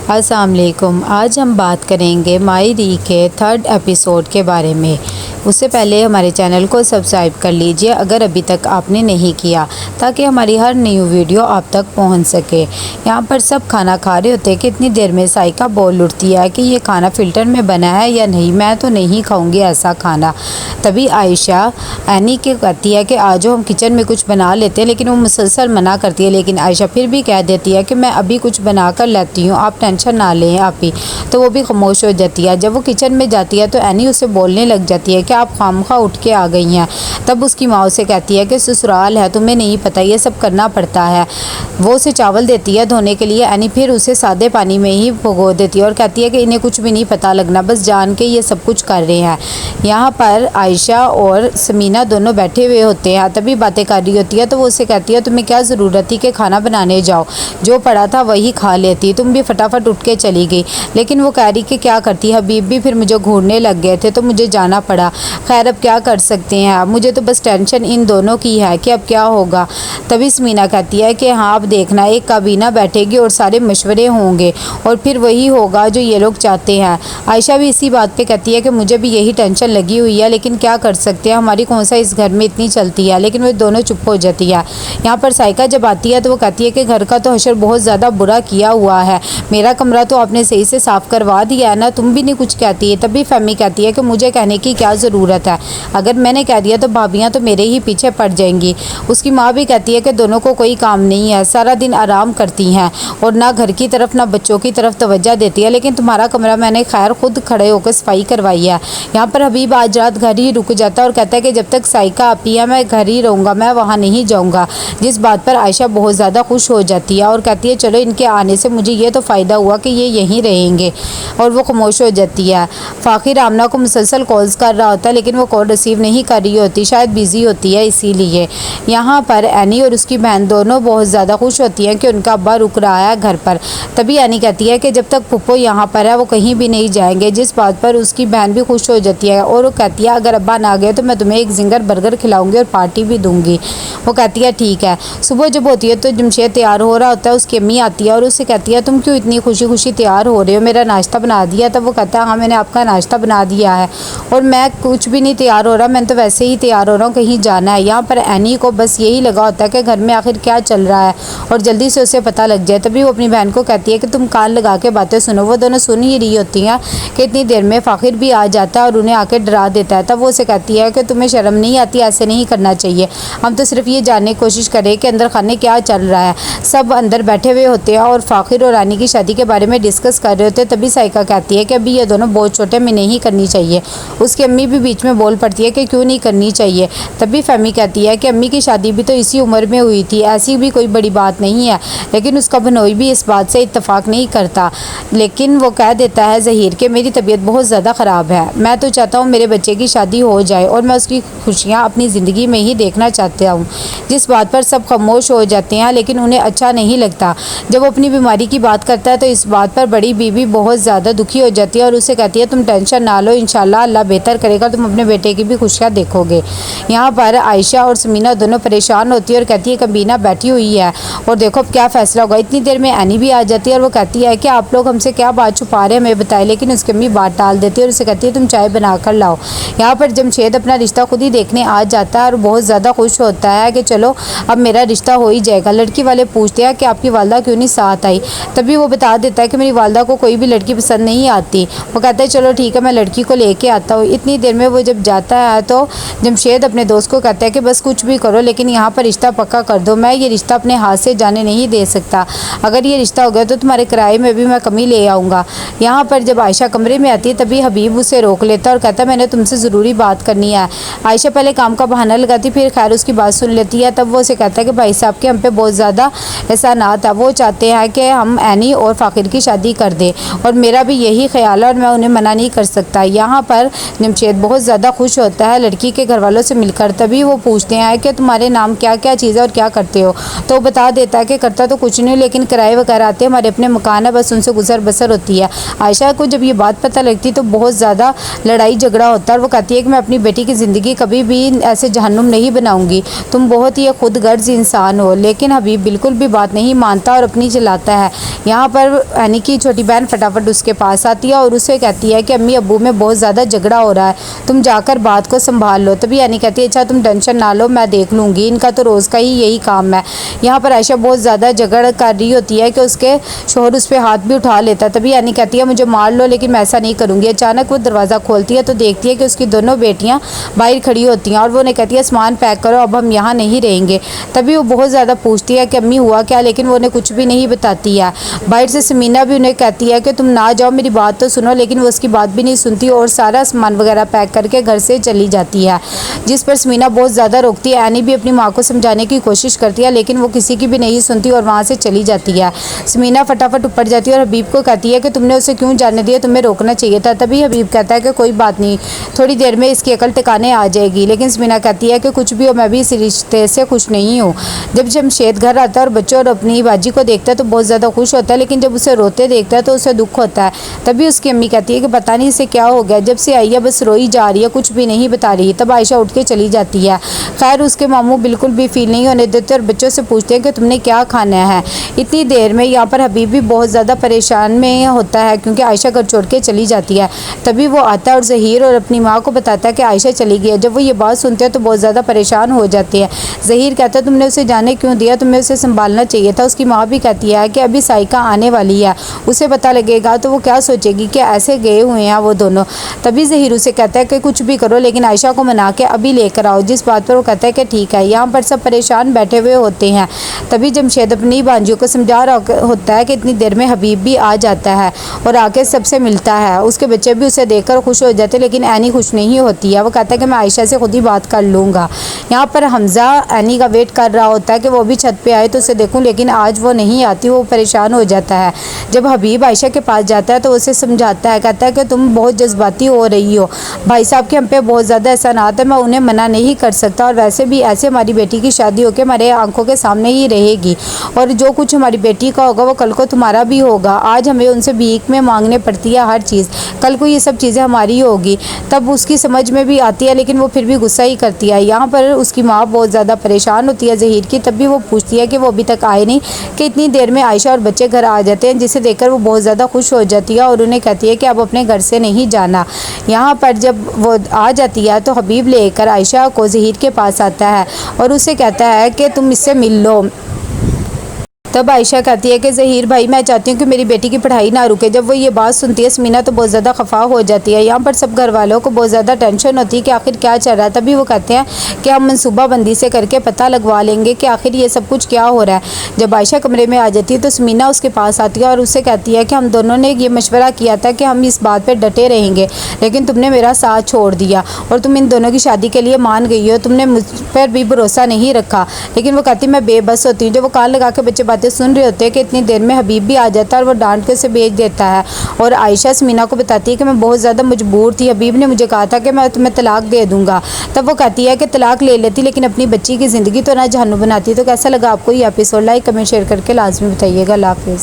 अस्सलाम वालेकुम। आज हम बात करेंगे माई री के 3rd एपिसोड के बारे में। उससे पहले हमारे चैनल को सब्सक्राइब कर लीजिए अगर अभी तक आपने नहीं किया, ताकि हमारी हर न्यू वीडियो आप तक पहुंच सके। यहाँ पर सब खाना खा रहे होते हैं कि इतनी देर में साइका बोल उठती है कि ये खाना फ़िल्टर में बना है या नहीं, मैं तो नहीं खाऊंगी ऐसा खाना। तभी आयशा एनी के कहती है कि आज हम किचन में कुछ बना लेते हैं, लेकिन वो मुसलसल मना करती है। लेकिन आयशा फिर भी कह देती है कि मैं अभी कुछ बना कर लेती हूँ, आप टेंशन ना लें आप ही। तो वो भी खामोश हो जाती है। जब वो किचन में जाती है तो एनी उसे बोलने लग जाती है कि आप खामखा उठ के आ गई हैं। तब उसकी माँ उसे कहती है कि ससुराल है, तुम्हें नहीं पता, ये सब करना पड़ता है। वो उसे चावल देती है धोने के लिए। एनी फिर उसे सादे पानी में ही भिगो देती है और कहती है कि इन्हें कुछ भी नहीं पता लगना, बस जान के ये सब कुछ कर रहे हैं। यहाँ पर आयशा और समीना दोनों बैठे हुए होते हैं, तभी बातें कर रही होती है। तो वो उसे कहती है तुम्हें क्या ज़रूरत थी कि खाना बनाने जाओ, जो पड़ा था वही खा लेती, तुम भी फटाफट उठ के चली गई। लेकिन वो कह रही कि क्या करती, हबीब भी फिर मुझे घूरने लग गए थे तो मुझे जाना पड़ा। खैर अब क्या कर सकते हैं, मुझे तो बस टेंशन इन दोनों की है कि अब क्या होगा। तभी समीना कहती है कि हाँ अब देखना, एक काबीना बैठेगी और सारे मशवरे होंगे और फिर वही होगा जो ये लोग चाहते हैं। आयशा भी इसी बात पे कहती है कि मुझे भी यही टेंशन लगी हुई है, लेकिन क्या कर सकते हैं, हमारी कौन सा इस घर में इतनी चलती है। लेकिन वो दोनों चुप हो जाती है। यहाँ पर साइका जब आती है तो वो कहती है कि घर का तो हशर बहुत ज़्यादा बुरा किया हुआ है, मेरा कमरा तो आपने सही से साफ़ करवा दिया है ना, तुम भी नहीं कुछ कहती है। तभी फहमी कहती है कि मुझे कहने की क्या ज़रूरत है, अगर मैंने कह दिया तो भाभियाँ तो मेरे ही पीछे पड़ जाएंगी। उसकी माँ भी कहती है कि दोनों को कोई काम नहीं है, सारा दिन आराम करती हैं और ना घर की तरफ ना बच्चों की तरफ तवज्जो देती है। लेकिन तुम्हारा कमरा मैंने खैर खुद खड़े होकर सफाई करवाई है। यहाँ पर हबीब आज रात घर ही रुक जाता है और कहता है कि जब तक साइका आती है मैं घर ही रहूँगा, मैं वहाँ नहीं जाऊँगा। जिस बात पर आयशा बहुत ज़्यादा खुश हो जाती है और कहती है चलो इनके आने से मुझे ये तो फ़ायदा हुआ कि ये यहीं रहेंगे, और वो खामोश हो जाती है। फ़ाखिर आमना को मुसलसल कॉल्स कर रहा होता है, लेकिन वो कॉल रिसीव नहीं कर रही होती, शायद बिज़ी होती है इसीलिए। यहाँ पर एनी और उसकी बहन दोनों बहुत ज़्यादा खुश होती हैं कि उनका अब्बा रुक रहा है घर पर। तभी एनी कहती है कि जब तक पुप्पो यहाँ पर है वो कहीं भी नहीं जाएंगे, जिस बात पर उसकी बहन भी खुश हो जाती है और वो कहती है अगर अब्बा ना गए तो मैं तुम्हें एक जिंगर बर्गर खिलाऊंगी और पार्टी भी दूंगी। वो कहती है ठीक है। सुबह जब होती है तो जमशेद तैयार हो रहा होता है, उसकी अम्मी आती है और उससे कहती है तुम क्यों इतनी खुशी खुशी तैयार हो रहे हो, मेरा नाश्ता बना दिया। तब वो कहता है हाँ मैंने आपका नाश्ता बना दिया है और मैं कुछ भी नहीं तैयार हो रहा, मैं तो वैसे ही तैयार हो रहा हूँ, कहीं जाना है। यहाँ पर एनी को बस यही लगा होता है कि घर में आखिर क्या चल रहा है और जल्दी से उसे पता लग जाए। तभी वो अपनी बहन को कहती है कि तुम कान लगा के बातें सुनो। वो दोनों सुन ही रही होती हैं कि इतनी देर में फ़ाखिर भी आ जाता है और उन्हें आके डरा देता है। तब वो उसे कहती है कि तुम्हें शर्म नहीं आती, ऐसे नहीं करना चाहिए, हम तो सिर्फ ये जानने की कोशिश करें कि अंदर खाने क्या चल रहा है। सब अंदर बैठे हुए होते हैं और फ़ाखिर और रानी की शादी के बारे में डिस्कस कर रहे होते हैं। तभी साइका कहती है कि अभी ये दोनों बहुत छोटे में नहीं करनी चाहिए। उसकी अम्मी भी बीच में बोल पड़ती है कि क्यों नहीं करनी चाहिए। तभी फहमी कहती है कि अम्मी की शादी भी तो इसी उम्र में हुई थी, ऐसी भी कोई बड़ी बात नहीं है। लेकिन उसका बनोई भी इस बात से इत्तेफाक नहीं करता। लेकिन वो कह देता है ज़हीर कि मेरी तबीयत बहुत ज़्यादा ख़राब है, मैं तो चाहता हूँ मेरे बच्चे की शादी हो जाए और मैं उसकी खुशियाँ अपनी ज़िंदगी में ही देखना चाहता हूँ। जिस बात पर सब खामोश हो जाते हैं, लेकिन उन्हें अच्छा नहीं लगता। जब वो अपनी बीमारी की बात करता है तो इस बात पर बड़ी बीवी बहुत ज़्यादा दुखी हो जाती है और उसे कहती है तुम टेंशन ना लो, इंशाल्लाह अल्लाह बेहतर करेगा, तुम अपने बेटे की भी खुशियाँ देखोगे। यहाँ पर आयशा और समीना दोनों परेशान होती है और कहती है कबीना बैठी हुई है और देखो अब क्या फ़ैसला होगा। इतनी देर में एनी भी आ जाती है और वो कहती है कि आप लोग हमसे क्या बात छुपा रहे हैं हमें बताएं। लेकिन उसकी अम्मी बात टाल देती है और उसे कहती है तुम चाय बना कर लाओ। यहाँ पर जमशेद अपना रिश्ता खुद ही देखने आ जाता है और बहुत ज़्यादा खुश होता है कि चलो अब मेरा रिश्ता हो ही जाएगा। लड़की वाले पूछते हैं कि आपकी वालदा क्यों नहीं साथ आई। तभी वो बता देता है कि मेरी वालदा को कोई भी लड़की पसंद नहीं आती। वो कहता है चलो ठीक है मैं लड़की को लेके आता हूँ। इतनी देर में वो जब जाता है तो जमशेद अपने दोस्त को कहता है कि बस कुछ भी करो लेकिन यहाँ पर रिश्ता पक्का कर दो, मैं ये रिश्ता अपने हाथ से जाने नहीं दे सकता, अगर ये रिश्ता हो गया तो तुम्हारे किराए में भी मैं कमी ले आऊँगा। यहाँ पर जब आयशा कमरे में आती है तभी हबीब उसे रोक लेता है और कहता है मैंने तुमसे ज़रूरी बात करनी है। आयशा पहले काम का बहाना लगाती फिर खैर उसकी बात सुन लेती है। तब वो उसे कहता है कि भाई साहब के हम पे बहुत ज़्यादा एहसानात है, वो चाहते हैं कि हम एनी और फ़ाखिर की शादी कर दें और मेरा भी यही ख्याल है और मैं उन्हें मना नहीं कर सकता। यहाँ पर जमशेद बहुत ज़्यादा खुश होता है लड़की के घर वालों से मिलकर। तभी वो पूछते हैं कि तुम्हारे नाम क्या क्या चीज़ है और क्या करते हो। तो बता देता है कि करता तो कुछ नहीं, लेकिन किराए वगैरह आते हैं, हमारे अपने मकान है, बस उनसे गुजर बसर होती है। आयशा को जब ये बात पता लगती तो बहुत ज़्यादा लड़ाई झगड़ा होता है और वो कहती है कि मैं अपनी बेटी की ज़िंदगी कभी भी ऐसे जहन्नुम नहीं बनाऊंगी, तुम बहुत ही खुद गर्ज इंसान हो। लेकिन हबीब बिल्कुल भी बात नहीं मानता और अपनी चलाता है। यहाँ पर यानी कि छोटी बहन फटाफट उसके पास आती है और उसे कहती है कि अम्मी अब्बू में बहुत ज़्यादा झगड़ा हो रहा है, तुम जाकर बात को संभाल लो। तभी यानी कहती है अच्छा तुम टेंशन ना लो, मैं देख लूँगी, इनका तो रोज़ का ही यही काम है। यहाँ पर आयशा बहुत ज़्यादा झगड़ कर रही होती है कि उसके शोहर उस पर हाथ भी उठा लेता है। तभी यानी कहती है मुझे मार लो लेकिन मैं ऐसा नहीं करूँगी। अचानक वो दरवाज़ा खोलती है तो देखती है कि उसकी दोनों बेटियाँ बाहर खड़ी होती हैं और वो उन्हें कहती है सामान पैक करो, अब हम यहाँ नहीं रहेंगे। तभी वो बहुत ज़्यादा पूछती है कि अम्मी हुआ क्या, लेकिन वो उन्हें कुछ भी नहीं बताती है। बाहर से समीना भी उन्हें कहती है कि तुम ना जाओ, मेरी बात तो सुनो, लेकिन वो उसकी बात भी नहीं सुनती और सारा सामान वगैरह पैक करके घर से चली जाती है। जिस पर समीना बहुत ज़्यादा रोकती है। एनी भी अपनी माँ को समझाने की कोशिश करती है लेकिन वो किसी की भी नहीं सुनती और वहाँ से चली जाती है। समीना फटाफट ऊपर जाती है और हबीब को कहती है कि तुमने उसे क्यों जाने दिया, तुम्हें रोकना चाहिए था। तभी हबीब कहता है कि कोई बात नहीं, थोड़ी देर में इसकी अकल टिकाने आ जाएगी। लेकिन समीना कहती है कि कुछ भी हो, मैं भी इस रिश्ते से खुश नहीं हूँ। जब जमशेद घर आता है और बच्चों और अपनी बाजी को देखता है तो बहुत ज़्यादा खुश होता है, लेकिन जब उसे रोते देखता है तो उसे दुख होता है। तभी उसकी अम्मी कहती है कि पता नहीं इसे क्या हो गया, जब से आई है बस रोई जा रही है, कुछ भी नहीं बता रही। तब आयशा उठ के चली जाती है। खैर उसके मामू बिल्कुल भी फील नहीं होने देते और बच्चों से पूछते हैं कि तुमने क्या खाना है। इतनी देर में यहाँ पर हबीब भी बहुत ज़्यादा परेशान में होता है क्योंकि आयशा घर छोड़ के चली जाती है। तभी वो आता है और ज़हीर और अपनी माँ को बताता है कि आयशा चली गई है। जब वो ये बात सुनते हैं तो बहुत ज़्यादा परेशान हो जाती है। ज़हीर कहता है तुमने उसे जाने क्यों दिया, तुम्हें उसे संभालना चाहिए था। उसकी माँ भी कहती है कि अभी साइका आने वाली है, उसे पता लगेगा तो वो क्या सोचेगी कि ऐसे गए हुए हैं वो दोनों। तभी ज़हीर उसे कहता है कि कुछ भी करो लेकिन आयशा को मना के अभी लेकर आओ, जिस बात पर वो कहता है कि ठीक है। यहाँ पर सब परेशान बैठे हुए होते हैं। तभी जमशेद अपनी बांजियों को समझा रहा होता है कि इतनी देर में हबीब भी आ जाता है और आके सबसे मिलता है। उसके बच्चे भी उसे देखकर खुश हो जाते हैं लेकिन एनी खुश नहीं होती है। वो कहता है कि मैं आयशा से खुद ही बात कर लूँगा। यहाँ पर हमज़ा एनी का वेट कर रहा होता है कि वो भी छत पे आए तो उसे देखूं, लेकिन आज वो नहीं आती। वो परेशान हो जाता है। जब हबीब आयशा के पास जाता है तो उसे समझाता है, कहता है कि तुम बहुत जज्बाती हो रही हो, भाई साहब के हम पे बहुत ज़्यादा एहसानात है, मैं उन्हें मना नहीं कर सकता और वैसे भी ऐसे हमारी बेटी की शादी होकर हमारे आंखों के सामने ही रहेगी और जो कुछ हमारी बेटी का होगा वो कल को तुम्हारा भी होगा। आज हमें उनसे भीख में मांगने पड़ती है हर चीज़, कल को ये सब चीज़ें हमारी होगी। तब उसकी समझ में भी आती है लेकिन वो फिर भी गुस्सा ही करती है। यहाँ पर उसकी माँ बहुत ज़्यादा परेशान होती है ज़हीर की। तब भी वो पूछती है कि वो अभी तक आए नहीं, कि इतनी देर में आयशा और बच्चे घर आ जाते हैं, जिसे देखकर वो बहुत ज़्यादा खुश हो जाती है और उन्हें कहती है कि अब अपने घर से नहीं जाना। यहाँ पर जब वो आ जाती है तो हबीब लेकर आयशा को ज़हीर के पास आता है और उसे कहता है कि तुम इससे मिल लो। तब आयशा कहती है कि ज़हीर भाई मैं चाहती हूँ कि मेरी बेटी की पढ़ाई ना रुके। जब वो ये बात सुनती है समीना तो बहुत ज़्यादा खफा हो जाती है। यहाँ पर सब घर वालों को बहुत ज़्यादा टेंशन होती है कि आखिर क्या चल रहा है। तभी वो कहते हैं कि हम मनसूबाबंदी से करके पता लगवा लेंगे कि आखिर ये सब कुछ क्या हो रहा है। जब आयशा कमरे में आ जाती है तो समीना उसके पास आती है और उससे कहती है कि हम दोनों ने ये मशवरा किया था कि हम इस बात पर डटे रहेंगे, लेकिन तुमने मेरा साथ छोड़ दिया और तुम इन दोनों की शादी के लिए मान गई हो, तुमने मुझ पर भी भरोसा नहीं रखा। लेकिन वो कहती मैं बेबस होती हूँ। जब वो कान लगा के बच्चे बातें सुन रहे होते हैं कि इतनी देर में हबीब भी आ जाता है और वो डांट के उसे भेज देता है और आयशा समीना को बताती है कि मैं बहुत ज़्यादा मजबूर थी, हबीब ने मुझे कहा था कि मैं तुम्हें तलाक दे दूंगा। तब वो कहती है कि तलाक ले लेती लेकिन अपनी बच्ची की ज़िंदगी तो ना जहन्नुम बनाती। तो कैसा लगा आपको ये एपिसोड? लाइक कमेंट शेयर करके लाजमी बताइएगा। अल्लाह हाफिज़।